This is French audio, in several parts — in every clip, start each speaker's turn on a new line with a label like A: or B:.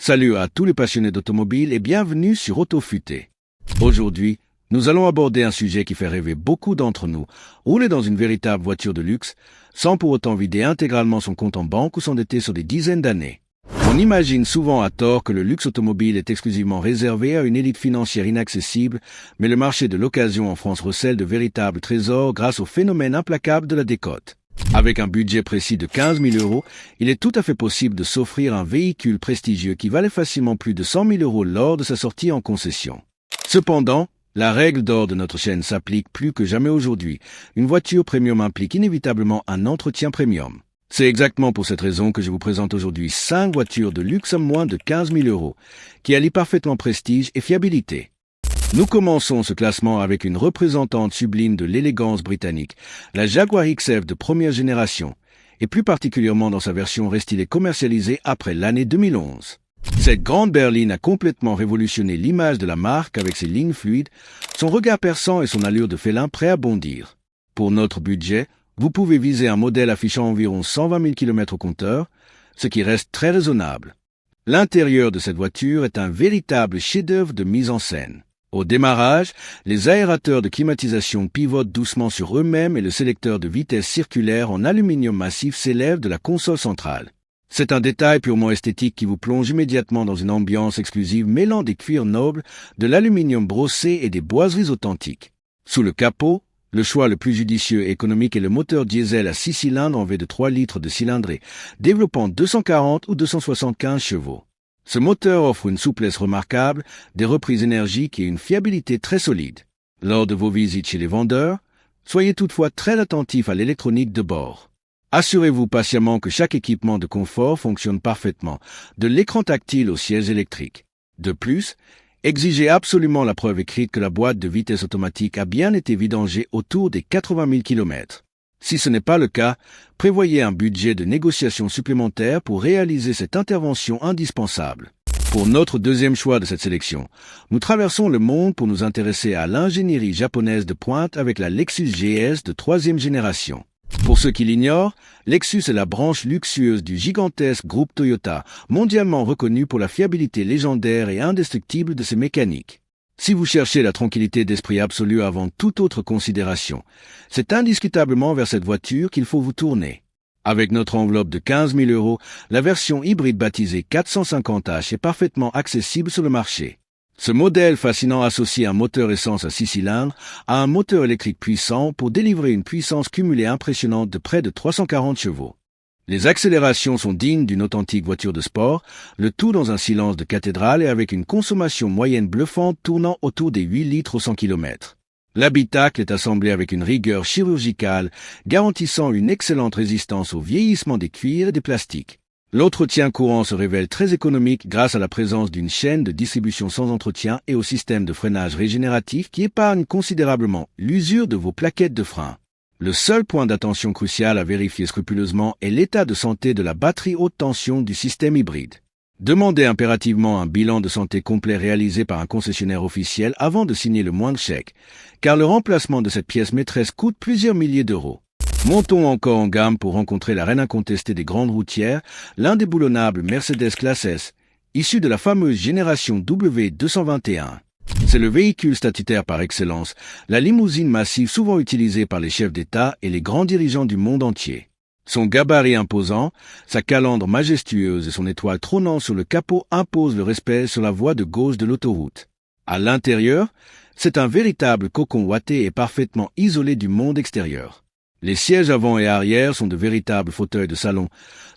A: Salut à tous les passionnés d'automobile et bienvenue sur Autofuté. Aujourd'hui, nous allons aborder un sujet qui fait rêver beaucoup d'entre nous, rouler dans une véritable voiture de luxe, sans pour autant vider intégralement son compte en banque ou s'endetter sur des dizaines d'années. On imagine souvent à tort que le luxe automobile est exclusivement réservé à une élite financière inaccessible, mais le marché de l'occasion en France recèle de véritables trésors grâce au phénomène implacable de la décote. Avec un budget précis de 15 000 euros, il est tout à fait possible de s'offrir un véhicule prestigieux qui valait facilement plus de 100 000 euros lors de sa sortie en concession. Cependant, la règle d'or de notre chaîne s'applique plus que jamais aujourd'hui. Une voiture premium implique inévitablement un entretien premium. C'est exactement pour cette raison que je vous présente aujourd'hui 5 voitures de luxe à moins de 15 000 euros, qui allient parfaitement prestige et fiabilité. Nous commençons ce classement avec une représentante sublime de l'élégance britannique, la Jaguar XF de première génération, et plus particulièrement dans sa version restylée commercialisée après l'année 2011. Cette grande berline a complètement révolutionné l'image de la marque avec ses lignes fluides, son regard perçant et son allure de félin prêt à bondir. Pour notre budget, vous pouvez viser un modèle affichant environ 120 000 km au compteur, ce qui reste très raisonnable. L'intérieur de cette voiture est un véritable chef-d'œuvre de mise en scène. Au démarrage, les aérateurs de climatisation pivotent doucement sur eux-mêmes et le sélecteur de vitesse circulaire en aluminium massif s'élève de la console centrale. C'est un détail purement esthétique qui vous plonge immédiatement dans une ambiance exclusive mêlant des cuirs nobles, de l'aluminium brossé et des boiseries authentiques. Sous le capot, le choix le plus judicieux et économique est le moteur diesel à 6 cylindres en V de 3 litres de cylindrée, développant 240 ou 275 chevaux. Ce moteur offre une souplesse remarquable, des reprises énergiques et une fiabilité très solide. Lors de vos visites chez les vendeurs, soyez toutefois très attentifs à l'électronique de bord. Assurez-vous patiemment que chaque équipement de confort fonctionne parfaitement, de l'écran tactile au siège électrique. De plus, exigez absolument la preuve écrite que la boîte de vitesse automatique a bien été vidangée autour des 80 000 km. Si ce n'est pas le cas, prévoyez un budget de négociation supplémentaire pour réaliser cette intervention indispensable. Pour notre deuxième choix de cette sélection, nous traversons le monde pour nous intéresser à l'ingénierie japonaise de pointe avec la Lexus GS de 3e génération. Pour ceux qui l'ignorent, Lexus est la branche luxueuse du gigantesque groupe Toyota, mondialement reconnu pour la fiabilité légendaire et indestructible de ses mécaniques. Si vous cherchez la tranquillité d'esprit absolue avant toute autre considération, c'est indiscutablement vers cette voiture qu'il faut vous tourner. Avec notre enveloppe de 15 000 euros, la version hybride baptisée 450H est parfaitement accessible sur le marché. Ce modèle fascinant associe un moteur essence à 6 cylindres à un moteur électrique puissant pour délivrer une puissance cumulée impressionnante de près de 340 chevaux. Les accélérations sont dignes d'une authentique voiture de sport, le tout dans un silence de cathédrale et avec une consommation moyenne bluffante tournant autour des 8 litres au 100 km. L'habitacle est assemblé avec une rigueur chirurgicale, garantissant une excellente résistance au vieillissement des cuirs et des plastiques. L'entretien courant se révèle très économique grâce à la présence d'une chaîne de distribution sans entretien et au système de freinage régénératif qui épargne considérablement l'usure de vos plaquettes de frein. Le seul point d'attention crucial à vérifier scrupuleusement est l'état de santé de la batterie haute tension du système hybride. Demandez impérativement un bilan de santé complet réalisé par un concessionnaire officiel avant de signer le moindre chèque, car le remplacement de cette pièce maîtresse coûte plusieurs milliers d'euros. Montons encore en gamme pour rencontrer la reine incontestée des grandes routières, l'indéboulonnable Mercedes Classe S, issu de la fameuse génération W221. C'est le véhicule statutaire par excellence, la limousine massive souvent utilisée par les chefs d'État et les grands dirigeants du monde entier. Son gabarit imposant, sa calandre majestueuse et son étoile trônant sur le capot imposent le respect sur la voie de gauche de l'autoroute. À l'intérieur, c'est un véritable cocon ouaté et parfaitement isolé du monde extérieur. Les sièges avant et arrière sont de véritables fauteuils de salon,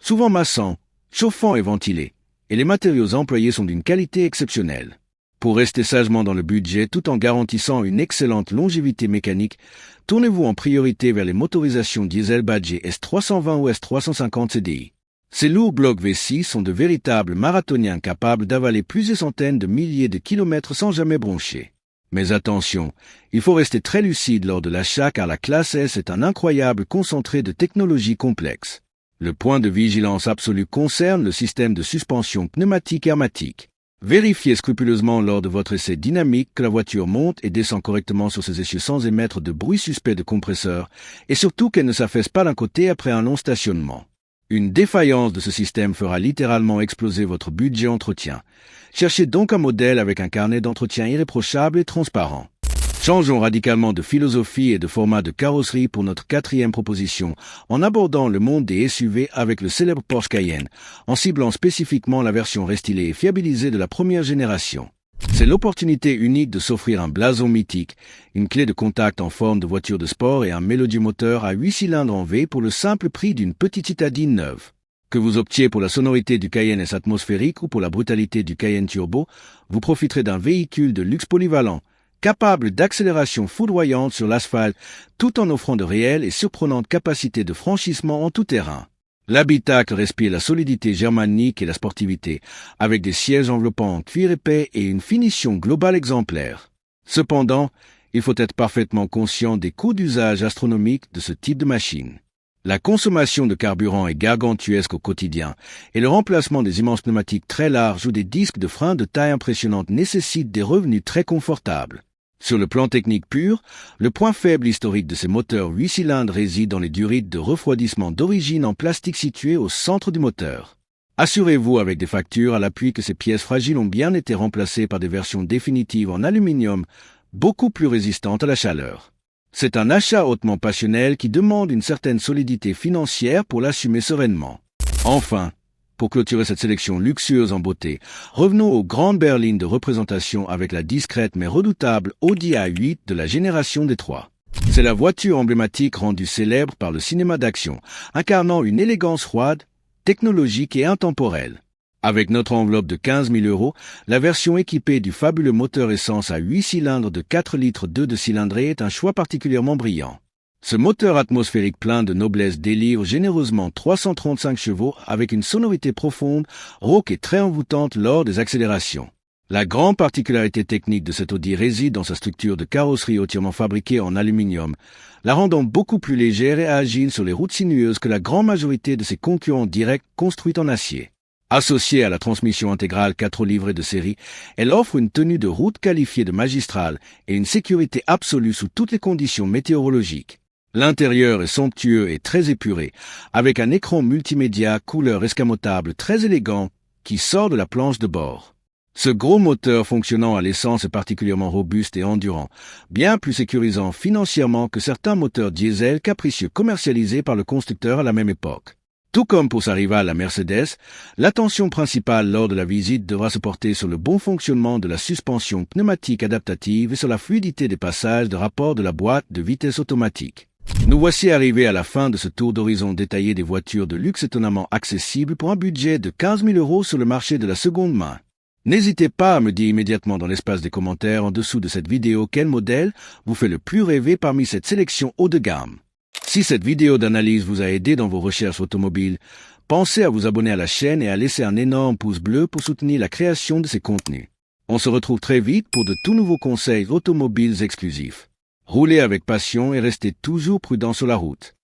A: souvent massants, chauffants et ventilés, et les matériaux employés sont d'une qualité exceptionnelle. Pour rester sagement dans le budget tout en garantissant une excellente longévité mécanique, tournez-vous en priorité vers les motorisations diesel badgées S320 ou S350 CDI. Ces lourds blocs V6 sont de véritables marathoniens capables d'avaler plusieurs centaines de milliers de kilomètres sans jamais broncher. Mais attention, il faut rester très lucide lors de l'achat car la classe S est un incroyable concentré de technologies complexes. Le point de vigilance absolu concerne le système de suspension pneumatique hermétique. Vérifiez scrupuleusement lors de votre essai dynamique que la voiture monte et descend correctement sur ses essieux sans émettre de bruit suspect de compresseur et surtout qu'elle ne s'affaisse pas d'un côté après un long stationnement. Une défaillance de ce système fera littéralement exploser votre budget entretien. Cherchez donc un modèle avec un carnet d'entretien irréprochable et transparent. Changeons radicalement de philosophie et de format de carrosserie pour notre quatrième proposition, en abordant le monde des SUV avec le célèbre Porsche Cayenne, en ciblant spécifiquement la version restylée et fiabilisée de la première génération. C'est l'opportunité unique de s'offrir un blason mythique, une clé de contact en forme de voiture de sport et un mélodieux moteur à 8 cylindres en V pour le simple prix d'une petite citadine neuve. Que vous optiez pour la sonorité du Cayenne S atmosphérique ou pour la brutalité du Cayenne Turbo, vous profiterez d'un véhicule de luxe polyvalent, capable d'accélération foudroyante sur l'asphalte, tout en offrant de réelles et surprenantes capacités de franchissement en tout terrain. L'habitacle respire la solidité germanique et la sportivité, avec des sièges enveloppants en cuir épais et une finition globale exemplaire. Cependant, il faut être parfaitement conscient des coûts d'usage astronomiques de ce type de machine. La consommation de carburant est gargantuesque au quotidien, et le remplacement des immenses pneumatiques très larges ou des disques de frein de taille impressionnante nécessite des revenus très confortables. Sur le plan technique pur, le point faible historique de ces moteurs 8 cylindres réside dans les durites de refroidissement d'origine en plastique situées au centre du moteur. Assurez-vous avec des factures à l'appui que ces pièces fragiles ont bien été remplacées par des versions définitives en aluminium, beaucoup plus résistantes à la chaleur. C'est un achat hautement passionnel qui demande une certaine solidité financière pour l'assumer sereinement. Enfin, pour clôturer cette sélection luxueuse en beauté, revenons aux grandes berlines de représentation avec la discrète mais redoutable Audi A8 de la génération des 3. C'est la voiture emblématique rendue célèbre par le cinéma d'action, incarnant une élégance froide, technologique et intemporelle. Avec notre enveloppe de 15 000 €, la version équipée du fabuleux moteur essence à 8 cylindres de 4 litres 2 de cylindrée est un choix particulièrement brillant. Ce moteur atmosphérique plein de noblesse délivre généreusement 335 chevaux avec une sonorité profonde, rauque et très envoûtante lors des accélérations. La grande particularité technique de cette Audi réside dans sa structure de carrosserie entièrement fabriquée en aluminium, la rendant beaucoup plus légère et agile sur les routes sinueuses que la grande majorité de ses concurrents directs construits en acier. Associée à la transmission intégrale 4 roues livrées de série, elle offre une tenue de route qualifiée de magistrale et une sécurité absolue sous toutes les conditions météorologiques. L'intérieur est somptueux et très épuré, avec un écran multimédia couleur escamotable très élégant qui sort de la planche de bord. Ce gros moteur fonctionnant à l'essence est particulièrement robuste et endurant, bien plus sécurisant financièrement que certains moteurs diesel capricieux commercialisés par le constructeur à la même époque. Tout comme pour sa rivale la Mercedes, l'attention principale lors de la visite devra se porter sur le bon fonctionnement de la suspension pneumatique adaptative et sur la fluidité des passages de rapport de la boîte de vitesse automatique. Nous voici arrivés à la fin de ce tour d'horizon détaillé des voitures de luxe étonnamment accessibles pour un budget de 15 000 € sur le marché de la seconde main. N'hésitez pas à me dire immédiatement dans l'espace des commentaires en dessous de cette vidéo quel modèle vous fait le plus rêver parmi cette sélection haut de gamme. Si cette vidéo d'analyse vous a aidé dans vos recherches automobiles, pensez à vous abonner à la chaîne et à laisser un énorme pouce bleu pour soutenir la création de ces contenus. On se retrouve très vite pour de tout nouveaux conseils automobiles exclusifs. Roulez avec passion et restez toujours prudent sur la route.